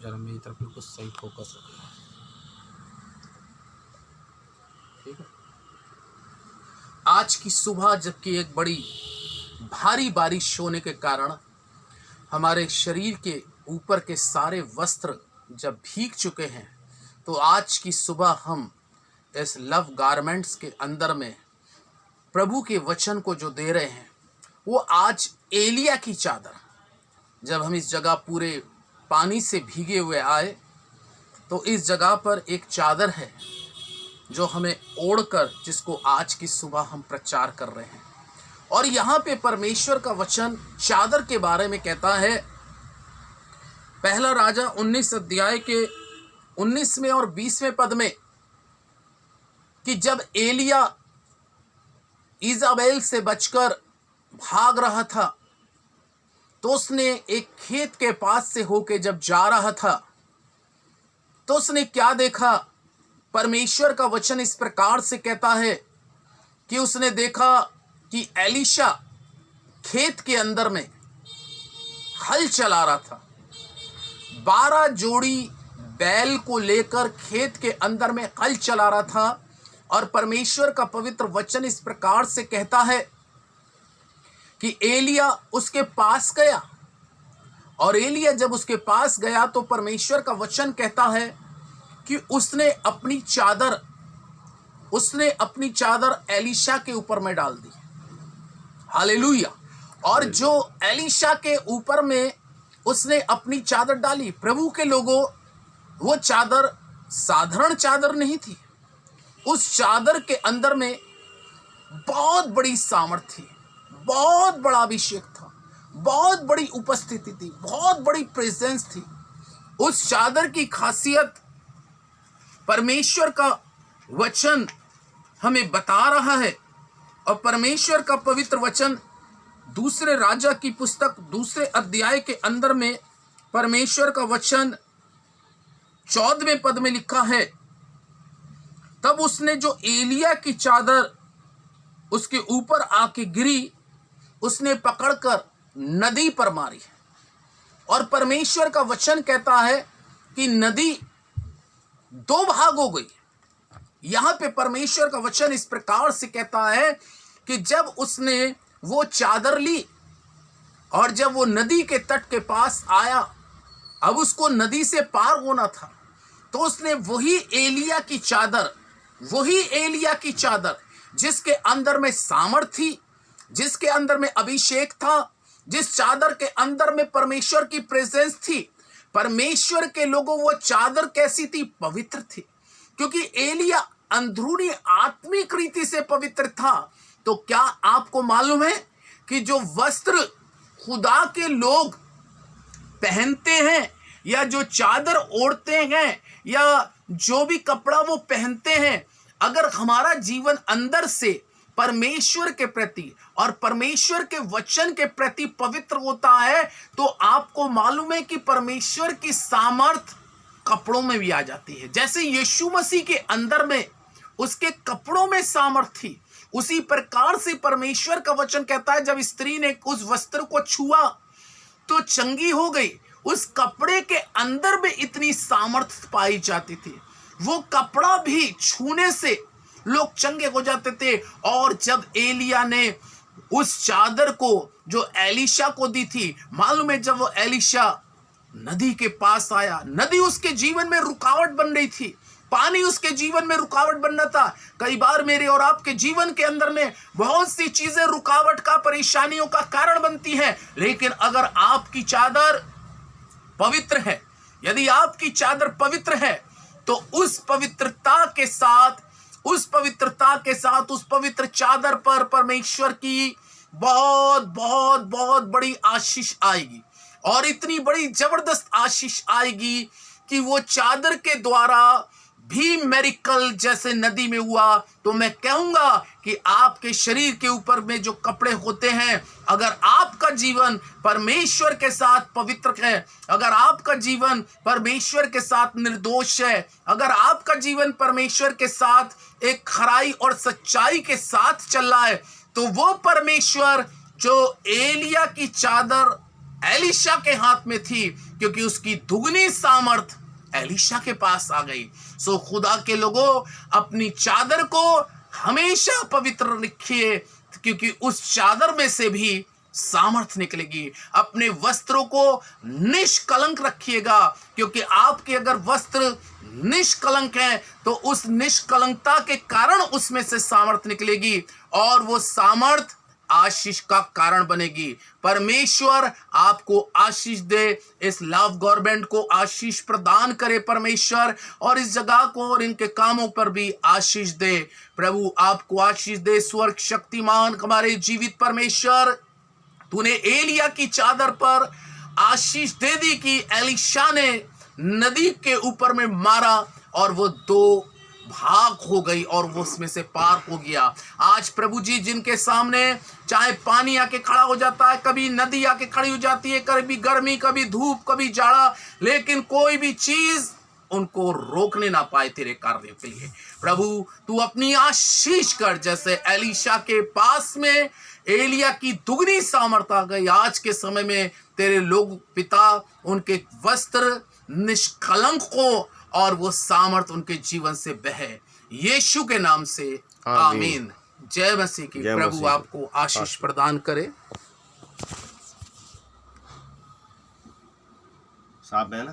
जरा मेरी तरफ बिल्कुल सही फोकस हो। ठीक है। आज की सुबह जबकि एक बड़ी भारी बारिश होने के कारण हमारे शरीर के ऊपर के सारे वस्त्र जब भीग चुके हैं, तो आज की सुबह हम इस लव गारमेंट्स के अंदर में प्रभु के वचन को जो दे रहे हैं, वो आज एलिया की चादर। जब हम इस जगह पूरे पानी से भीगे हुए आए, तो इस जगह पर एक चादर है जो हमें ओढ़कर, जिसको आज की सुबह हम प्रचार कर रहे हैं। और यहाँ पे परमेश्वर का वचन चादर के बारे में कहता है, पहला राजा 19 अध्याय के 19वें और 20वें पद में, कि जब एलिया इजाबेल से बचकर भाग रहा था, तो उसने एक खेत के पास से होके जब जा रहा था, तो उसने क्या देखा। परमेश्वर का वचन इस प्रकार से कहता है कि उसने देखा कि एलीशा खेत के अंदर में हल चला रहा था। 12 जोड़ी बैल को लेकर खेत के अंदर में हल चला रहा था। और परमेश्वर का पवित्र वचन इस प्रकार से कहता है कि एलिया उसके पास गया। और एलिया जब उसके पास गया, तो परमेश्वर का वचन कहता है कि उसने अपनी चादर एलीशा के ऊपर में डाल दी। हालेलुया। और जो एलीशा के ऊपर में उसने अपनी चादर डाली, प्रभु के लोगों, वो चादर साधारण चादर नहीं थी। उस चादर के अंदर में बहुत बड़ी सामर्थ्य थी, बहुत बड़ा अभिषेक था, बहुत बड़ी उपस्थिति थी, बहुत बड़ी प्रेजेंस थी। उस चादर की खासियत परमेश्वर का वचन हमें बता रहा है। और परमेश्वर का पवित्र वचन दूसरे राजा की पुस्तक 2 अध्याय के अंदर में परमेश्वर का वचन 14वें पद में लिखा है, तब उसने जो एलिया की चादर उसके ऊपर आके गिरी, उसने पकड़कर नदी पर मारी। और परमेश्वर का वचन कहता है कि नदी 2 भाग हो गई। यहां पे परमेश्वर का वचन इस प्रकार से कहता है कि जब उसने वो चादर ली और जब वो नदी के तट के पास आया, अब उसको नदी से पार होना था, तो उसने वही एलिया की चादर जिसके अंदर में सामर्थ थी, जिसके अंदर में अभिषेक था, जिस चादर के अंदर में परमेश्वर की प्रेजेंस थी। परमेश्वर के लोगों, वो चादर कैसी थी? पवित्र थी। क्योंकि एलिया अंदरूनी आत्मिक रीति से पवित्र था। तो क्या आपको मालूम है कि जो वस्त्र खुदा के लोग पहनते हैं, या जो चादर ओढ़ते हैं, या जो भी कपड़ा वो पहनते हैं, अगर हमारा जीवन अंदर से परमेश्वर के प्रति और परमेश्वर के वचन के प्रति पवित्र होता है, तो आपको मालूम है कि परमेश्वर की सामर्थ कपड़ों में भी आ जाती है। जैसे यीशु मसीह के अंदर में उसके कपड़ों में सामर्थ थी, उसी प्रकार से परमेश्वर का वचन कहता है, जब स्त्री ने उस वस्त्र को छुआ तो चंगी हो गई। उस कपड़े के अंदर में इतनी सामर्थ पाई जाती थी, वो कपड़ा भी छूने से लोग चंगे हो जाते थे। और जब एलिया ने उस चादर को जो एलीशा को दी थी, मालूम है, जब वो एलीशा नदी के पास आया, नदी उसके जीवन में रुकावट बन रही थी, पानी उसके जीवन में रुकावट बनना था। कई बार मेरे और आपके जीवन के अंदर में बहुत सी चीजें रुकावट का, परेशानियों का कारण बनती हैं। लेकिन अगर आपकी चादर पवित्र है, यदि आपकी चादर पवित्र है, तो उस पवित्रता के साथ उस पवित्र चादर पर परमेश्वर की बहुत बहुत बहुत बड़ी आशीष आएगी। और इतनी बड़ी जबरदस्त आशीष आएगी कि वो चादर के द्वारा भी मेरिकल जैसे नदी में हुआ, तो मैं कहूंगा कि आपके शरीर के ऊपर में जो कपड़े होते हैं, अगर आपका जीवन परमेश्वर के साथ पवित्र है, अगर आपका जीवन परमेश्वर के साथ निर्दोष है, अगर आपका जीवन परमेश्वर के साथ एक खराई और सच्चाई के साथ चल रहा है, तो वो परमेश्वर जो एलिया की चादर एलीशा के हाथ में थी, क्योंकि उसकी दुगनी सामर्थ एलीशा के पास आ गई। सो खुदा के लोगों, अपनी चादर को हमेशा पवित्र रखिए, क्योंकि उस चादर में से भी सामर्थ निकलेगी। अपने वस्त्रों को निष्कलंक रखिएगा, क्योंकि आपके अगर वस्त्र निष्कलंक हैं तो उस निष्कलंकता के कारण उसमें से सामर्थ निकलेगी, और वो सामर्थ आशीष का कारण बनेगी। परमेश्वर आपको आशीष दे, इस लव गवर्नमेंट को आशीष प्रदान करे परमेश्वर, और इस जगह को और इनके कामों पर भी आशीष दे। प्रभु आपको आशीष दे। स्वर्ग शक्तिमान हमारे जीवित परमेश्वर, तूने एलिया की चादर पर आशीष दे दी कि एलीशा ने नदी के ऊपर में मारा और वो 2 भाग हो गई और वो उसमें से पार हो गया। आज प्रभु जी, जिनके सामने चाहे पानी आके खड़ा हो जाता है, कभी नदी आके खड़ी हो जाती है, कभी गर्मी, कभी धूप, कभी जाड़ा, लेकिन कोई भी चीज उनको रोकने ना पाए तेरे कार्य के लिए। प्रभु तू अपनी आशीष कर, जैसे एलीशा के पास में एलिया की दुगनी सामर्थ आ गई। आज के समय में तेरे लोग पिता, उनके वस्त्र निष्कलंक हो और वो सामर्थ उनके जीवन से बहे, यीशु के नाम से आमीन। जय मसीह की। प्रभु आपको आशीष प्रदान करे। साहब है ना।